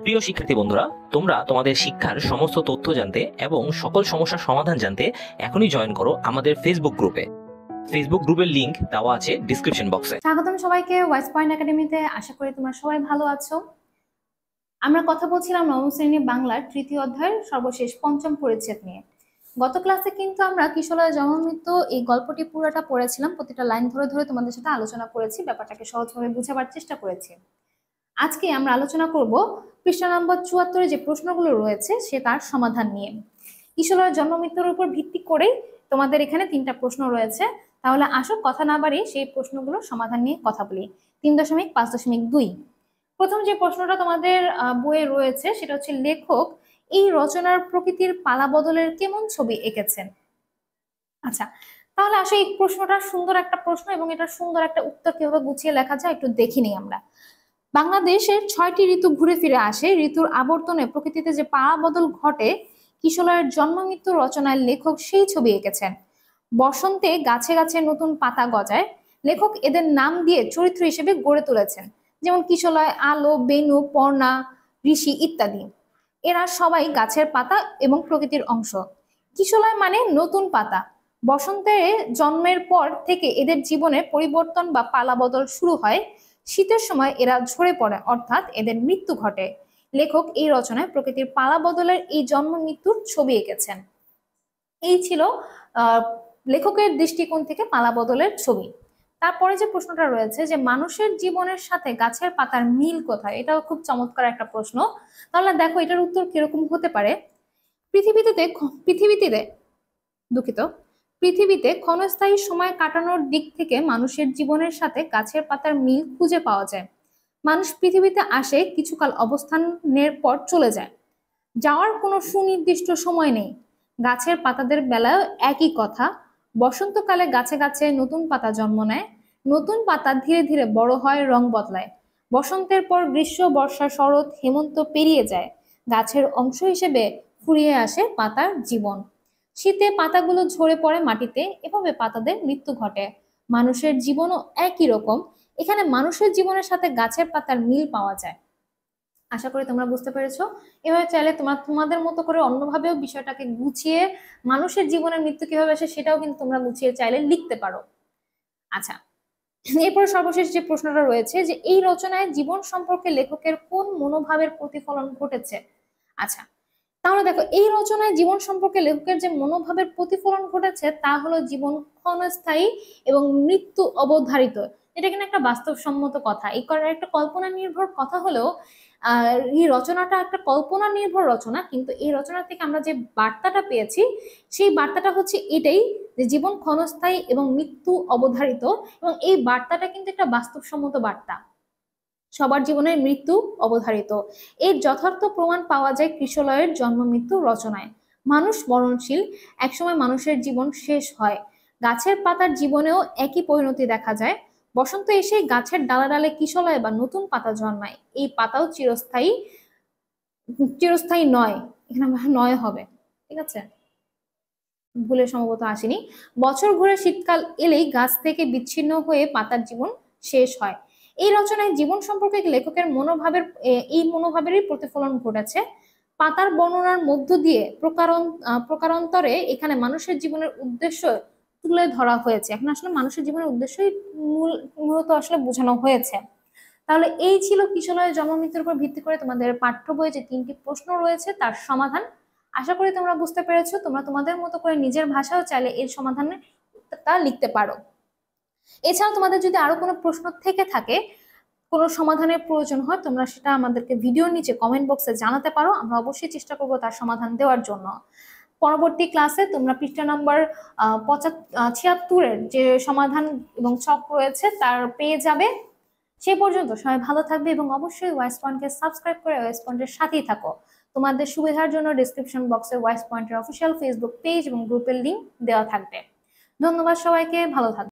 প্রিয় শিক্ষার্থী বন্ধুরা, তোমরা তোমাদের শিক্ষার সমস্ত তথ্য জানতে এবং সকল সমস্যার সমাধান জানতে এখনই জয়েন করো আমাদের ফেসবুক গ্রুপে। ফেসবুক গ্রুপের লিংক দেওয়া আছে ডিসক্রিপশন বক্সে। স্বাগতম সবাইকে ওয়াইস পয়েন্ট একাডেমিতে। আশা করি তোমরা সবাই ভালো আছো। আমরা কথা বলছিলাম নবম শ্রেণী বাংলার তৃতীয় অধ্যায়ের সর্বশেষ পঞ্চম পরিচ্ছেদ নিয়ে। গত ক্লাসে কিন্তু আমরা কিশলয় জন্মমৃত্যু এই গল্পটি পুরোটা পড়েছিলাম, প্রতিটা লাইন ধরে ধরে তোমাদের সাথে আলোচনা করেছি, ব্যাপারটাকে সহজভাবে বুঝাবার চেষ্টা করেছি। আজকে আমরা আলোচনা করব পৃষ্ঠা নম্বর ৭৪ যে প্রশ্নগুলো রয়েছে সে তার সমাধান নিয়ে। কিশলয়ের জন্ম মৃত্যুর উপর ভিত্তি করেই তোমাদের এখানে ৩টা প্রশ্ন রয়েছে। তাহলে আসো কথা না বাড়িয়ে সেই প্রশ্নগুলোর সমাধান নিয়ে কথা বলি। ৩.৫.২ প্রথম যে প্রশ্নটা তোমাদের বইয়ে রয়েছে সেটা হচ্ছে, লেখক এই রচনার প্রকৃতির পালা বদলের কেমন ছবি এঁকেছেন। আচ্ছা, তাহলে আসলে এই প্রশ্নটা সুন্দর একটা প্রশ্ন এবং এটা সুন্দর একটা উত্তর কিভাবে গুছিয়ে লেখা যায় একটু দেখি নিই আমরা। বাংলাদেশের ৬টি ঋতু ঘুরে ফিরে আসে, ঋতুর আবর্তনে প্রকৃতিতে যে পালা বদল ঘটে, কিশলয়ের জন্ম মৃত্যু রচনায় লেখক সেই ছবি এঁকেছেন। বসন্তে গাছে গাছে নতুন পাতা গজায়, লেখক এদের নাম দিয়ে চরিত্র হিসেবে গড়ে তুলেছেন, যেমন কিশলয়, আলো, বেনু, পর্ণা, ঋষি ইত্যাদি। এরা সবাই গাছের পাতা এবং প্রকৃতির অংশ। কিশলয় মানে নতুন পাতা। বসন্তে জন্মের পর থেকে এদের জীবনে পরিবর্তন বা পালাবদল শুরু হয়। শীতের সময় এরা ঝরে পড়ে, অর্থাৎ এদের মৃত্যু ঘটে। লেখক এই রচনায় প্রকৃতির পালা বদলের এই জন্ম মৃত্যুর ছবি এঁকেছেন। এই ছিল লেখকের দৃষ্টিকোণ থেকে পালা বদলের ছবি। তারপরে যে প্রশ্নটা রয়েছে যে মানুষের জীবনের সাথে গাছের পাতার মিল কোথায়, এটাও খুব চমৎকার একটা প্রশ্ন। তাহলে দেখো এটার উত্তর কিরকম হতে পারে। পৃথিবীতে ক্ষণস্থায়ী সময় কাটানোর দিক থেকে মানুষের জীবনের সাথে গাছের পাতার মিল খুঁজে পাওয়া যায়। মানুষ পৃথিবীতে আসে, কিছুকাল অবস্থানের পর চলে যায়, যাওয়ার কোনো সুনির্দিষ্ট সময় নেই। গাছের পাতাদের বেলায় একই কথা। বসন্তকালে গাছে গাছে নতুন পাতা জন্ম নেয়, নতুন পাতা ধীরে ধীরে বড় হয়, রং বদলায়। বসন্তের পর গ্রীষ্ম, বর্ষা, শরৎ, হেমন্ত পেরিয়ে যায়, গাছের অংশ হিসেবে ফুরিয়ে আসে পাতার জীবন। শীতে পাতাগুলো ঝরে পড়ে মাটিতে, এভাবে পাতাদের মৃত্যু ঘটে। মানুষের জীবনও একই রকম। এখানে মানুষের জীবনের সাথে গাছের পাতার মিল পাওয়া যায়। আশা করি তোমরা বুঝতে পেরেছো। এভাবে চাইলে তোমাদের মতো করে অন্যভাবেও বিষয়টাকে গুছিয়ে মানুষের জীবনের মৃত্যু কিভাবে আসে সেটাও কিন্তু তোমরা গুছিয়ে চাইলে লিখতে পারো। আচ্ছা, এরপর সর্বশেষ যে প্রশ্নটা রয়েছে যে এই রচনায় জীবন সম্পর্কে লেখকের কোন মনোভাবের প্রতিফলন ঘটেছে। আচ্ছা, তাহলে দেখো এই রচনায় জীবন সম্পর্কে লেখকের যে মনোভাবের প্রতিফলন ঘটেছে তা হলো জীবন ক্ষণস্থায়ী এবং মৃত্যু অবধারিত। এটা কিন্তু একটা বাস্তবসম্মত কথা। এই একটা কল্পনা নির্ভর কথা হলেও এই রচনাটা একটা কল্পনা নির্ভর রচনা, কিন্তু এই রচনা থেকে আমরা যে বার্তাটা পেয়েছি সেই বার্তাটা হচ্ছে এটাই, যে জীবন ক্ষণস্থায়ী এবং মৃত্যু অবধারিত, এবং এই বার্তাটা কিন্তু একটা বাস্তবসম্মত বার্তা। সবার জীবনের মৃত্যু অবধারিত। এর যথার্থ প্রমাণ পাওয়া যায় কিশলয়ের জন্ম মৃত্যু রচনায়। মানুষ মরণশীল, একসময় মানুষের জীবন শেষ হয়। গাছের পাতার জীবনেও একই পরিণতি দেখা যায়। বসন্ত এসে গাছের ডালে ডালে কিশলয় বা নতুন পাতা জন্মায়। এই পাতাও চিরস্থায়ী চিরস্থায়ী নয়, এখানে নয় হবে, ঠিক আছে, ভুলে সম্ভবত আসেনি। বছর ঘুরে শীতকাল এলেই গাছ থেকে বিচ্ছিন্ন হয়ে পাতার জীবন শেষ হয়। এই রচনায় জীবন সম্পর্কে লেখকের এই মনোভাবেরই প্রতিফলন ঘটেছে। পাতার বর্ণনার মধ্য দিয়ে প্রকারান্তরে এখানে মানুষের জীবনের উদ্দেশ্য তুলে ধরা হয়েছে। এখন আসলে মানুষের জীবনের উদ্দেশ্যই মূলত আসলে বোঝানো হয়েছে। তাহলে এই ছিল কিশলয়ের জন্ম মৃত্যুর উপর ভিত্তি করে তোমাদের পাঠ্য বইয়ে যে 3টি প্রশ্ন রয়েছে তার সমাধান। আশা করি তোমরা বুঝতে পেরেছো। তোমরা তোমাদের মতো করে নিজের ভাষাও চাইলে এর সমাধানে তা লিখতে পারো। এছাড়াও তোমাদের যদি আরো কোনো প্রশ্ন থেকে থাকে, কোনো সমাধানের প্রয়োজন হয়, তোমরা সেটা আমাদেরকে ভিডিওর নিচে কমেন্ট বক্সে জানাতে পারো। আমরা অবশ্যই চেষ্টা করবো তার সমাধান দেওয়ার জন্য। পরবর্তী ক্লাসে তোমরা পৃষ্ঠা নম্বর 76-এর যে সমাধান এবং ছক রয়েছে তার পেয়ে যাবে। সে পর্যন্ত সবাই ভালো থাকবে এবং অবশ্যই ওয়াইস পয়েন্টকে সাবস্ক্রাইব করে ওয়াইস পয়েন্টের সাথেই থাকো। তোমাদের সুবিধার জন্য ডেসক্রিপশন বক্সে ওয়াইস পয়েন্টের অফিসিয়াল ফেসবুক পেজ এবং গ্রুপের লিংক দেওয়া থাকবে। ধন্যবাদ সবাইকে, ভালো থাকবে।